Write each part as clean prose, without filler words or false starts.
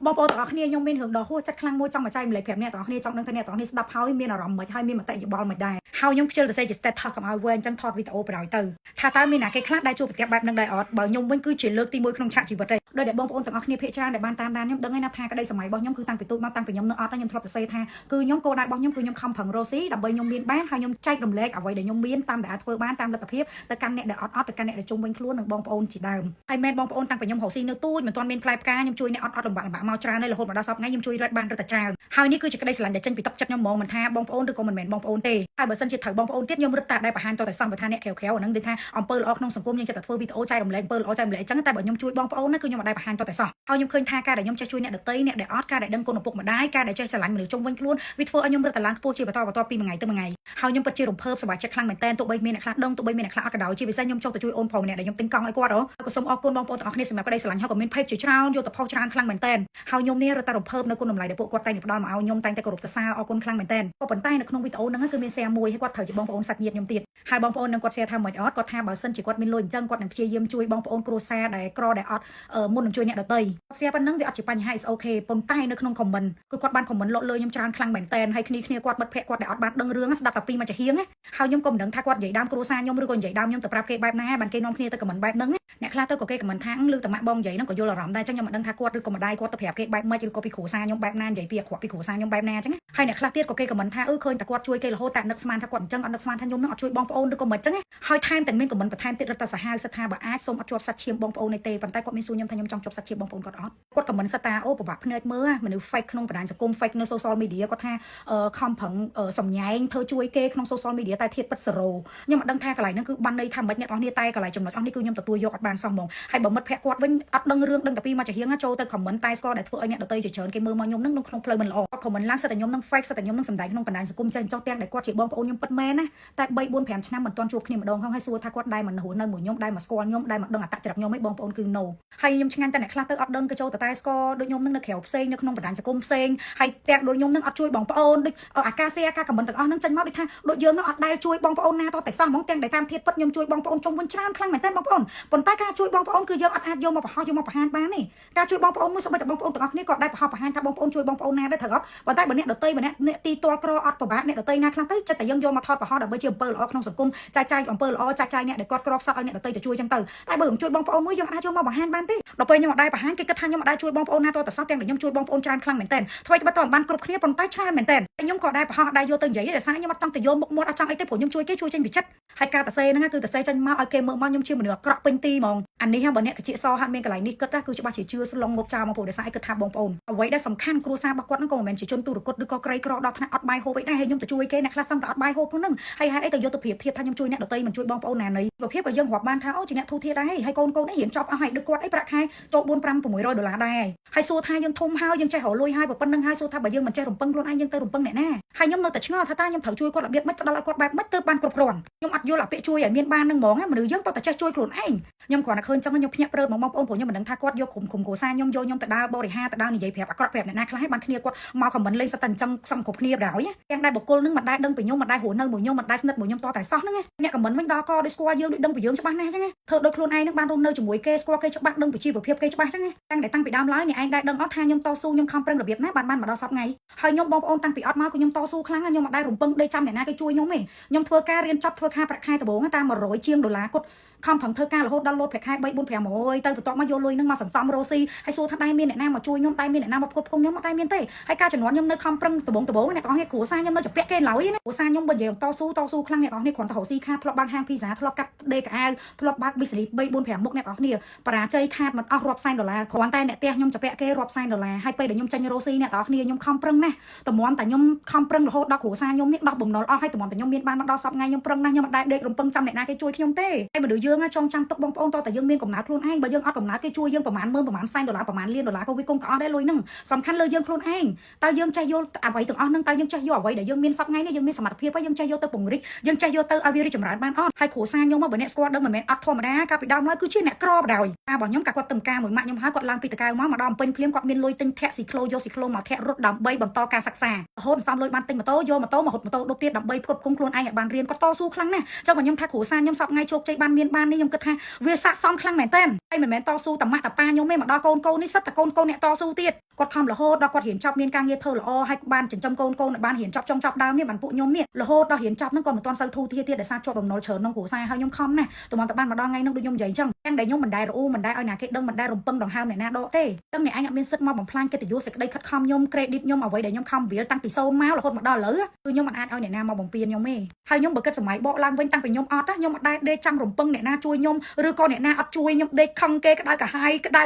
បងប្អូនទាំងអស់គ្នាខ្ញុំមានរឿងដ៏ហួសចិត្តខ្លាំងមួយចង់មកចែកម្លែកប្រាប់អ្នកទាំងអស់គ្នាចង់ដឹងថាអ្នកទាំងអស់គ្នាស្ដាប់ហើយមានអារម្មណ៍មិនហើយមានមតិយោបល់មិនដែរហើយខ្ញុំខ្ជិលទៅសេជា status កុំឲ្យវែងអញ្ចឹងថតវីដេអូបណ្ដោយទៅថាតើមានណាគេខ្លះដែលជួបប្រទះបែបហ្នឹងដែរអត់បើខ្ញុំវិញគឺជាលើកទី1ក្នុងឆាកជីវិតទេដោយដែលបងប្អូនទាំងអស់គ្នាភាគច្រើនដែលបានតាមដានខ្ញុំដឹងហើយណាថាក្តីសម័យរបស់ខ្ញុំគឺតាំងពីទូចមកតាំងពីខ្ញុំនៅអត់ខ្ញុំធ្លាប់សរសេរថាគឺខ្ញុំគោលដៅរបស់ខ្ញុំគឺខ្ញុំខំប្រឹងរកស៊ីដើម្បីខ្ញុំមានបានហើយខ្ញុំចែករំលែកអ្វីដែលខ្ញុំមានតាមដែលអាចធ្វើបានតាមលទ្ធភាពទៅកាន់អ្នកដែលអត់ទៅកាន់អ្នកដែលជុំវិញខ្លួននិងបងប្អូនជាដើមហើយមែនបងប្អូនតាំងពីខ្ញុំរកស៊ីនៅទូចមិនទាន់មានផ្លែផ្កាខ្ញុំជួយអ្នកអត់លំបាកមកច្រើនហើយរហូតមកដល់សប្តាហ៍ថ្ងៃខ្ញុំជួយរត់បានរត់តែច្រើនហើយនេះគឺជាក្តីស្រឡាញ់ដែលចេញពីទឹកចិត្តខ្ញុំហ្មងមិនថាបងប្អូនឬក៏មិនមែនបងប្អូនទេហើយបើសិនជាត្រូវបងប្អូនទៀតខ្ញុំរត់តែដែលបង្ហាញតតែសំបើថាអ្នកក្រៅអាហ្នឹងគឺថាអំពើល្អក្នុងសង្គមខ្ញុំចិត្តតែធ្វើវីដេអូចែករំលែកអំពើល្អចែករំលែកអញ្ចឹងតែបើខ្ញុំជួយបងប្អូនណាគឺខ្ញុំអត់ដែលបង្ហាញតតែសោះហើយខ្ញុំឃើញថាការដែលខ្ញុំចេះជួយអ្នកដទៃអ្នកដែលអត់ការដែលដឹងគុណឪពុកម្ដាយការដែលចេះស្រឡាញ់មនុស្សជុំវិញខ្លួនវាធ្វើឲ្យខ្ញុំរត់តែឡើងខ្ពស់ជាបន្តពីមួយថ្ងៃទៅមួយថ្ងៃហើយខ្ញុំពិតជារំភើបសប្បាយចិត្តខ្លាំងមែនតើទោះបីមានអ្នកខ្លះដឹងទោះបីមានអ្នកខ្លះអត់ក៏ដោយជាពិសេសខ្ញុំចង់ទៅជួយអូនប្រុសម្នាក់ដែលខ្ញុំទិញកង់ឲ្យគាត់ហ៎ក៏សូមអរគុណបងប្អូនទាំងអស់គ្នាសម្រាប់ក្តីស្រឡាញ់ហើយក៏មានភេទជាច្រើនយកទៅផុសច្រើនខ្លាំងមែនតើហើយខ្ញុំនេះរត់តែរំភើបនៅគុណតម្លៃដែលពួកគាត់តែងផ្ដល់មកឲ្យខ្ញុំតែងតែគោរពសរសើរអរគុណខ្លាំងមែនតើក៏ប៉ុន្តែនៅក្នុងវីដេអូហ្នឹងគឺមាន share មួយហើយគាត់ត្រូវជាបងប្អូនសាច់ញាតិខ្ញុំទៀតហើយបងប្អូននឹងគាត់ share ថាមិនអត់គាត់ថាបើសិនជាគាត់មានលុយអញ្ចឹងគាត់នឹងព្យាយាមជួយបងប្អូនគ្រួសារដែលក្រដែលអត់មុននឹងជួយអ្នកដទៃ share ប៉ុណ្ណឹងវាអត់ជាបញ្ហា is okay ប៉ុន្តែនៅក្នុង comment គឺគាត់បាន comment លក់លើខ្ញុំច្រើនខ្លាំងមែនតើហើយគ្នាគាត់មិត្តភ័ក្តិគាត់ដែលអត់បានដឹងរឿងស្ដាប់តែពីមួយចាហៀងហើយខ្ញុំក៏មិនដឹងថាគាត់និយាយដើមគ្រួសារខ្ញុំឬក៏និយាយដើមខ្ញុំទៅប្រាប់គេបែបណាបានគេនាំគ្នាទៅ comment បែបហ្នឹងអ្នកខ្លះទៅក៏គេ comment ថាឮតែម៉ាក់បងនិយាយហ្នឹងក៏យល់អារម្មណ៍ដែរអញ្ចឹងខ្ញុំមិនដឹងថាគាត់ឬក៏ម្ដាយគាត់ទៅប្រាប់គេបែបម៉េចឬក៏ពីគ្រួសារខ្ញុំបែបណានិយាយពីអាក្រក់ពីគ្រួសារខ្ញុំបែបណាអញ្ចឹងហើយអ្នកខ្លះទៀតក៏គេ comment ថាឃើញតែគាត់ជួយគេរហូតតែនឹកស្មានថាគាត់អញ្ចឹងអត់នឹកស្មានថាខ្ញុំនឹងអត់ជួយបងប្អូនឬក៏មិនអញ្ចឹងហើយថែមទាំងមាន comment បន្ថែមទៀតរត់តែសាហាវសិតថាបើអាចសូមអត់ជាប់សាច់ឈាមបងប្អូនទេប៉ុន្តែគាត់មានសួរខ្ញុំថាខ្ញុំចង់ជាប់សាច់ឈាមបងប្អូនគាត់អត់គាត់ comment សិតថាអូប្របាក់ភ្នែកមើលមនុស្ស fake ក្នុងបណ្ដាញសង្គម fake នៅ social media គាត់ថាខំប្រឹងសំញែងធ្វើជួយគេក្នុង social media តែធៀបពិត0ខ្ញុំមិនដឹងថាកន្លែងហ្នឹងគឺបានន័យថាមិនអ្នកនរគ្នាតែកន្លែងចំណុចអស់នេះគឺខ្ញុំទទួលយកអត់បានសោះហ្មងហើយបើមិត្តភ័ក្តិគាត់វិញអត់ដឹងរឿងដឹងតែពីមកចាហៀងចូលទៅ comment តែស្គាល់ដែលធ្វើឲ្យអ្នកដទៃជាច្រើនគេមើលមកខ្ញុំនឹងក្នុងផ្លូវមិនល្អគាត់ comment ឡើងសិតតែខ្ញុំនឹង fake សិតតែខ្ញុំនឹងសម្ដែងក្នុងបណ្ដាញសង្គមចេះចោះទាំងដែលគាត់ជាបងប្អូនខ្ញុំពិតមែនណាតែ3 4 5ឆ្នាំមិនទាន់ជួបគ្នាម្ដងហើយសួរថាគាត់ដែរមិនរស់នៅមួយខ្ញុំដែរមកស្គាល់ខ្ញុំដែរមកដឹងអត្តចរិតខ្ញុំឯងបងប្អូនគឺ no ហើយខ្ញុំឆ្ងាញ់តែអ្នកខ្លះទៅអត់ដឹងក៏ចូលតែស្គាល់ដូចខ្ញុំនឹងនៅក្រៅផ្សេងនៅក្នុងបណ្ដាញសង្គមផ្សេងហើយទាំងដូចខ្ញុំនឹងអត់ជួយបងប្អូនដូចអាការសេអាការ comment ទាំងអស់ហ្នឹងចេញមកដូចថាដូចយើងនឹងអត់ដែលជួយបងប្អូនណាតតែសោះហ្មងទាំងដែលតាមធៀបពិតខ្ញុំជួយបងប្អូនជុំវិញច្រើនខ្លាំងមែនតើបងប្អូនប៉ុន្តែការជួយបងប្អូនគឺយើងអត់អាចយកមកបង្ហោះយកមកបង្ហាញបានទេការជួយបងប្អូនមួយសូម្បីតែបងប្អូនទាំងអស់គ្នាក៏ដែរបង្ហោះបង្ហាញថាបងប្អូនជួយបងប្អូនណាដែរត្រូវអត់ប៉ុន្តែបើអ្នកដទៃបើអ្នកទីទាល់ក្រអត់ប្របាក់អ្នកដទៃណាខ្លះទៅចិត្តតែយើងយកមកថតបង្ហោះដើម្បីជាអំពើល្អក្នុងសង្គមចាយអំពើល្អចាយអ្នកដែលគាត់ក្រខ្សត់ឲ្យអ្នកដទៃទៅជួយចឹងទៅតែបើខ្ញុំជួយបងប្អូនមួយយើងអាចយកមកបង្ហាញបានទេដល់ពេលខ្ញុំអត់ដែរបង្ហាញគេគិតថាខ្ញុំអត់ដែរជួយបងប្អូនណាតតែសោះទាំងដែលខ្ញុំជួយបងប្អូនច្រើនខ្លាំងមែនតើធ្វើឲ្យបើតបានគ្រប់គ្នាប៉ុន្តែច្រើនមែនតើខ្ញុំក៏ដែរបង្ហោះដែរយកទៅនិយាយដោយសារខ្ញុំអត់ចង់ទៅយកមុខមាត់អត់ចង់អីទេព្រោះខ្ញុំជួយគេជួយចេញពីចិត្តហើយការតសេហ្នឹងគឺតសេចេញមកឲ្យគេមើលមកខ្ញុំជាមនុស្សអាក្រក់ពេញទីហ្មងអានេះបើអ្នកកជាសហាត់មានកន្លែងនេះគិតគឺច្បាស់ជាជឿស្លងងប់ចោលមកព្រោះដោយសារគិតថាបងប្អូនអ្វីដែលសំខាន់គ្រួសាររបស់គាត់ហ្នឹងក៏មិនមែនជាជនទូរគតឬក៏ក្រីក្រដល់ថ្នាក់អត់បាយហូបអីដែរហើយខ្ញុំទៅជួយគេអ្នកខ្លះសឹងតែអត់បាយហូបហ្នឹងហើយហេតុអីទៅយកទៅប្រៀបធៀបថាខ្ញុំជួយអ្នកដទៃមិនជួយបងប្អូនណាណីប្រៀបធៀបក៏យើងរាប់បានថាអូជាអ្នកធូរធារដែរហើយកូនអីរៀនចប់អស់ហើយដូចគាត់អីប្រាក់ខែចូល4 5 $600ដែរហើយសួរថាយើងធំហើយយើងចេះរកលុយហើយប៉ុណ្្នឹងហើយសួរថាបើយើងមិនចេះរំពឹងខ្លួនឯងយើងទៅរំពឹងអ្នកណាហើយខ្ញុំនៅតែឆ្ងល់ថាតើខ្ញុំត្រូវជួយគាត់របៀបម៉េចផ្ដល់ឲ្យគាត់បែបម៉េចទើបបានគ្រប់គ្រាន់ខ្ញុំអត់យល់អាពាក្យជួយឲ្យមានបាននឹងហ្មងមនុស្សយើងតតែចេះជួយខ្លួនឯងខ្ញុំគ្រាន់តែឃើញចឹងខ្ញុំភ្ញាក់ព្រឺបងប្អូនព្រោះខ្ញុំមិនដឹងថាគាត់យកក្រុមគ្រួសារខ្ញុំយកខ្ញុំទៅដើរបរិហារទៅដើរនិយាយប្រាប់អាក្រក់ប្រាប់អ្នកណាខ្លះហើយបានគ្នាគាត់មកខមមិនលេងសិតតែអញ្ចឹងសឹងគ្រប់គ្នាបណ្ដោយទាំងដែលបុគ្គលនឹងមិនដែលដឹងពីខ្ញុំមិនដែលរស់នៅមួយខ្ញុំមិនដែលស្និទ្ធមួយខ្ញុំតតែសោះហ្នឹងអ្នកខមមិនវិញដល់ក៏ដូចស្គាល់យើងដូចដឹងពីយើងច្បាស់ណាស់ចឹងធ្វើដូចខ្លួនឯងនឹងបានរស់នៅជាមួយគេស្គាល់គេច្បាស់ដឹងពីជីវភាពគេច្បាស់ចឹងតាំងពីដើមឡើយអ្នកឯងដែលដឹងអត់ថាខ្ញុំតស៊ូខ្ញុំខំប្រឹងរបៀបណាបានមកដល់សប្តាហ៍ថ្ងៃហើយខ្ញុំបងប្អូនតាំងពីអត់មកគឺខ្ញុំតស៊ូខ្លាំងខ្ញុំមិនដែលរំពឹងដេកចាំអ្នកណាគេជួយខ្ញុំទេខ្ញុំធ្វើការរៀនចប់ធ្វើការប្រាក់ខែដំបូងតាម100ជាងដុល្លារគាត់ខំប្រឹងធ្វើការរហូតដល់លូតប្រាក់ខែ3 4 500ទៅបន្ទាប់មកយកលុយនឹងមកសន្សំរស់ស៊ីហើយសួរថាដែរមានអ្នកណាមកជួយខ្ញុំតែមានអ្នកណាមកផ្គត់ផ្គង់ខ្ញុំអត់ដែរមានទេហើយការចំនួនខ្ញុំនៅខំប្រឹងដំបូងអ្នកទាំងអស់គ្នាគ្រួសារខ្ញុំនៅជាពាក់គេឡើយណាគ្រួសារខ្ញុំបើនិយាយតស៊ូខ្លាំងអ្នកទាំងអស់គ្នាគ្រាន់តែរស់ស៊ីខាតធ្លាប់បើកហាងភីហ្សាធ្លាប់កាត់ដេកកៅធ្លាប់បើក business 3 4 5មុខអ្នកទាំងអស់គ្នាបរាជ័យខាតមិនអស់រាប់សែនដុល្លារគ្រាន់តែអ្នកផ្ទះខ្ញុំជាពាក់គេរាប់សែនដុល្លារហើយពេលដែលខ្ញុំចេញរស់ស៊ីអ្នកទាំងអស់គ្នាខ្ញុំខំប្រឹងណាស់តម្រាំតែខ្ញុំខំប្រឹងរហូតដល់គ្រួសារខ្ញុំនេះដោះបំណុលអស់ហើយតម្រាំតែខ្ញុំមានបានមកដល់សប្តាហ៍ថ្ងៃខ្ញុំប្រឹងណាស់ខ្ញុំមិនដែលដេករំពឹងចាំអ្នកណាគេជួយខ្ញុំទេហើយមនុស្សយើងចង់ចាំទុកបងប្អូនតតែយើងមានកំណត់ខ្លួនឯងបើយើងអត់កំណត់គេជួយយើងប្រហែល10000ប្រហែលសែនដុល្លារប្រហែលលានដុល្លារក៏វាគង់ក៏អស់ដែរលុយហ្នឹងសំខាន់លើយើងខ្លួនឯងតើយើងចេះយល់អ្វីទាំងអស់ហ្នឹងតើយើងចេះយកអ្វីដែលយើងមានសប្តាហ៍ថ្ងៃនេះយើងមានសមត្ថភាពហើយយើងចេះយកទៅពង្រីកយើងចេះយកទៅឲ្យវារីកចម្រើនបានអត់ហើយគ្រួសារខ្ញុំមកបើអ្នកស្គាល់ដឹងមិនមែនអត់ធម្មតាកាលពីដើមឡើយគឺជាអ្នកក្របដោយរបស់ខ្ញុំកាគាត់ទៅការមួយម៉ាក់ខ្ញុំហើយគាត់ឡើងពីតកៅមកដល់ពេញភ្លាមគាត់មានលុយទិញធាក់ស៊ីក្លូយកស៊ីក្លូមកធាក់រត់ដើម្បីបន្តការសិក្សារហូតសំលុយបានទិញម៉ូតូយកម៉ូតូមកហត់ម៉ូតូដប់ទៀតដើម្បីផ្គត់ផ្គង់ខ្លួនឯងឲ្យបានរៀនគាត់តស៊ូខ្លាំងណាស់ចឹងខ្ញុំថាគ្រួសារខ្ញុំសប្តាហ៍ថ្ងៃជោគជ័យបានមានបាននេះខ្ញុំគិតថាវាស័ក្តិសមខ្លាំងមែនតើហើយមិនមែនតស៊ូតែម៉ាក់តាប៉ាខ្ញុំទេមកដល់កូននេះសិតតែកូនអ្នកតស៊ូទៀត គាត់ខំរហូតដល់គាត់រៀនចប់មានការងារធ្វើល្អហើយបានចិញ្ចឹមកូនបានរៀនចប់ចង់ចប់ដើមនេះបានពួកខ្ញុំនេះរហូតដល់រៀនចប់ហ្នឹងក៏មិនទាន់សូវធូរធារទៀតដោយសារជាប់បំណុលច្រើនក្នុងគ្រួសារហើយខ្ញុំខំណាស់តែមកតែបានម្ដងថ្ងៃហ្នឹងដូចខ្ញុំនិយាយអញ្ចឹងទាំងដែលខ្ញុំមិនដែលរអ៊ូមិនដែលឲ្យណាគេដឹងមិនដែលរំពឹងដង្ហើមអ្នកណាដកទេទាំងអ្នកឯងអត់មានសិទ្ធិមកបំផ្លាញកិត្តិយសសេចក្តីខិតខំខ្ញុំ credit ខ្ញុំអ្វីដែលខ្ញុំខំវាលតាំងពីសូន្យមករហូតមកដល់ឥឡូវគឺខ្ញុំមិនអាចឲ្យអ្នកណាមកបំពេញខ្ញុំទេហើយខ្ញុំបើគិតសម័យបកឡើងវិញតាំងពីខ្ញុំអត់ខ្ញុំអត់ដែលដេកចាំរំពឹងអ្នកណាជួយខ្ញុំឬក៏អ្នកណាអត់ជួយខ្ញុំដេកខឹងគេក្តៅកាហាយក្តៅ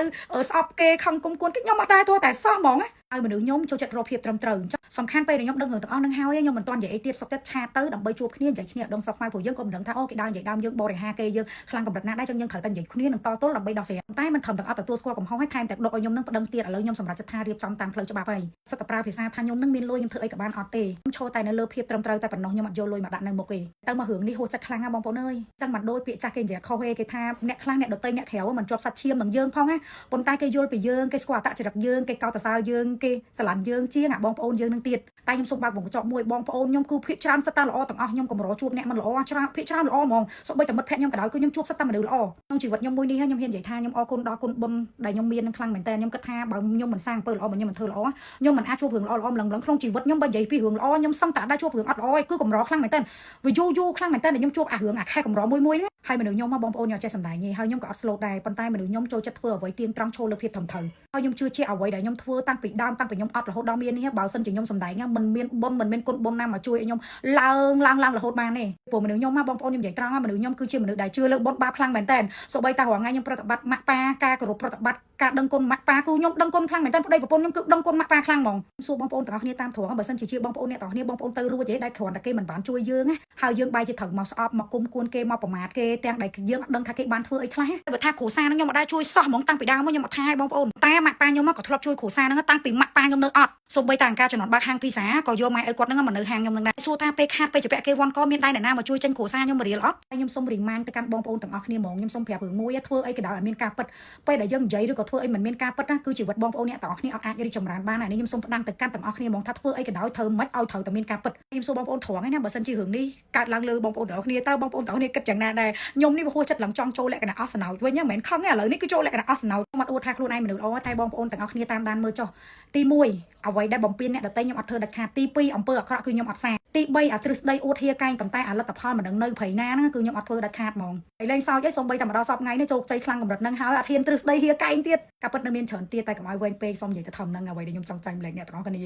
ស្អប់គេខឹងគុំគួនគេខ្ញុំអត់ដែលទោះតែសោះហ្មងឲ្យមនុស្សខ្ញុំចូលចិត្តរកភាពត្រឹមត្រូវអញ្ចឹងសំខាន់ពេលខ្ញុំដឹងរឿងទាំងអស់នឹងហើយខ្ញុំមិនទាន់និយាយអីទៀតសុខចិត្តឆាតទៅដើម្បីជួបគ្នានិយាយគ្នាដឹងសោះខ្មៅព្រោះយើងក៏មិនដឹងថាអូគេដើរនិយាយដើមយើងបរិហាគេយើងខ្លាំងកម្រិតណាដែរអញ្ចឹងយើងត្រូវតែនិយាយគ្នានឹងតទល់ដើម្បីដោះស្រាយតែមិនត្រឹមទាំងអត់ទទួលស្គាល់កំហុសហើយថែមទាំងដកឲ្យខ្ញុំនឹងប្តឹងទៀតឥឡូវខ្ញុំសម្រាប់ចិត្តថារៀបចំតាមផ្លូវច្បាប់ហើយសិតតែប្រើភាសាថាខ្ញុំនឹងមានលុយខ្ញុំធ្វើអីក៏បានអត់ទេខ្ញុំឈរតែនៅលើភាពត្រឹមត្រូវតែប៉ុណ្ណោះខ្ញុំអត់យកលុយមកដាក់នៅមុខទេទៅមករឿងនេះហួសចិត្តខ្លាំងណាបងប្អូនអើយអញ្ចឹងមិនដូចពាក្យចាស់គេនិយាយខុសទេគេថាអ្នកខ្លះអ្នកដតីអ្នកក្រៅមិនជាប់សាច់ឈាមនឹងយើងផងណាប៉ុន្តែគេយល់ពីយើងគេស្គាល់អត្តចរិតយើងគេកោតសរសើរយើងគេស្រឡាញ់យើងជាងបងប្អូនយើងនឹងទៀតតែខ្ញុំសូមបើកវងកញ្ចក់មួយបងប្អូនខ្ញុំគឺភាគច្រើនសិតតែល្អទាំងអស់ខ្ញុំកម្រជួបអ្នកមិនល្អច្រើនភាគច្រើនល្អហ្មងសូម្បីតែមិត្តភក្តិខ្ញុំក៏ដោយគឺខ្ញុំជួបសិតតែមនុស្សល្អក្នុងជីវិតខ្ញុំមួយនេះហើយខ្ញុំហ៊ាននិយាយថាខ្ញុំអរគុណដល់គុណបុណ្យដែលខ្ញុំមាននឹងខ្លាំងមែនតើខ្ញុំគិតថាបើខ្ញុំមិនសាងអំពើល្អបើខ្ញុំមិនធ្វើល្អខ្ញុំមិនអាចជួបរឿងល្អល្អម្លឹងក្នុងជីវិតខ្ញុំបើនិយាយពីរឿងល្អខ្ញុំសឹងតែដែរជួបរឿងអត់ល្អឯងគឺកម្រខ្លាំងមែនតើវាយូរខ្លាំងមែនតើខ្ញុំជួបអារឿងអាខែកម្រមួយណាហើយមនុស្សខ្ញុំមកបងប្អូនខ្ញុំចេះសម្ដែងទេហើយខ្ញុំក៏អត់ slow ដែរប៉ុន្តែមនុស្សខ្ញុំចូលចិត្តធ្វើអ្វីទៀងត្រង់ឈលលើភាពត្រឹមត្រូវហើយខ្ញុំជឿជាអ្វីដែលខ្ញុំធ្វើតាំងពីដើមតាំងពីខ្ញុំអត់រហូតដល់មាននេះបើសិនជាខ្ញុំសម្ដែងមិនមានបុណ្យមិនមានគុណបុណ្យណាមកជួយឲ្យខ្ញុំឡើងរហូតបានទេព្រោះមនុស្សខ្ញុំមកបងប្អូនខ្ញុំនិយាយត្រង់មនុស្សខ្ញុំគឺជាមនុស្សដែលជឿលើបុណ្យបាបខ្លាំងមែនតើសូម្បីតែរាល់ថ្ងៃខ្ញុំប្រតិបត្តិម៉ាក់ប៉ាការគោរពប្រតិបត្តិការដឹងគុណម៉ាក់ប៉ាគឺខ្ញុំដឹងគុណខ្លាំងមែនតើប្តីប្រពន្ធខ្ញុំគឺដឹងគុណម៉ាក់ប៉ាខ្លាំងហ្មងសួរបងប្អូនទាំងអស់គ្នាតាមត្រង់បើសិនជាបងប្អូនអ្នកទាំងអស់គ្នាបងប្អូនទៅរួចទេដែលគ្រាន់តែគេមិនបានជួយយើងហើយយើងបែរជាត្រូវមកស្អប់មកគុំគួនគេមកប្រមាថគេទាំងដែលយើងអត់ដឹងថាគេបានធ្វើអីខ្លះបើថាគ្រូសានឹងខ្ញុំអត់ដែរជួយសោះហ្មងតាំងពីដើមមកខ្ញុំអត់ថាឲ្យបងប្អូនតែម៉ាក់ប៉ាខ្ញុំមកក៏ធ្លាប់ជួយគ្រូសានឹងតាំងពីម៉ាក់ប៉ាខ្ញុំនៅអត់សូម្បីតែអង្គការចំនួនបើកហាងពីសាក៏យកម៉ែឲ្យគាត់នឹងមកនៅហាងខ្ញុំនឹងដែរសួរថាពេលខាតពេលជពាក់គេវ៉ាន់ក៏មានដែរអ្នកណាមកជួយចេញគ្រូសាខ្ញុំរៀលអត់ហើយខ្ញុំសូមរីម៉ានទៅកាន់បងប្អូនទាំងអស់គ្នាហ្មងខ្ញុំសូមប្រាប់រឿងមួយធ្វើអីក៏ដោយឲ្យមានការពិតពេលដែលយើងនិយាយឬក៏ធ្វើអីមិនមានការពិតណាគឺជីវិតបងប្អូនអ្នកទាំងអស់គ្នាអត់អាចរីកចម្រើនបានហើយខ្ញុំសូមផ្ដាំទៅកាន់ទាំងអស់គ្នាហ្មងថាធ្វើអីក៏ដោយធ្វើមិនឲ្យត្រូវតែមានការពិតខ្ញុំសូមបងប្អូនត្រង់ឯណាបើសិនជារឿងនេះកើតឡើងលើបងប្អូនទាំងអស់គ្នាតើបងប្អូនទាំងអស់គ្នាគិតយ៉ាងណាដែរខ្ញុំនេះហួសចិត្តឡើងចង់ចូលលក្ខណៈអស់ស្នោចវិញហ្នឹងមិនមែនខឹងទេឥឡូវនេះគឺចូលលក្ខណៈអស់ស្នោចខ្ញុំអត់អួតថាខ្លួនឯងមនុស្សល្អតែបងប្អូនទាំងអស់គ្នាតាមដានមើលចុះទី1អ្វីដែលបំពេញអ្នកដទៃខ្ញុំអត់ធ្វើដាច់ខាតទី2អំពើអាក្រក់គឺខ្ញុំអត់សាទី3អាទ្រឹស្ដីអួតហៀកែងប៉ុន្តែអាលទ្ធផលមិនដឹងនៅព្រៃណាហ្នឹងគឺខ្ញុំអត់ធ្វើដាច់ខាតហ្មងហើយលេងសើចឯងសូម្បីតែម្ដងសពថ្ងៃនេះជោគជ័យខ្លាំងកម្រិតហ្នឹងហើយអត់ហ៊ានទ្រឹស្ដីហៀកែងទៀតការពិតនៅមានច្រើនទៀតតែកុំឲ្យវែងពេកសូមនិយាយទៅធំហ្នឹងអ្វីដែលខ្ញុំចង់ចាញ់ម្លែកអ្នកទាំងអស់គ្នា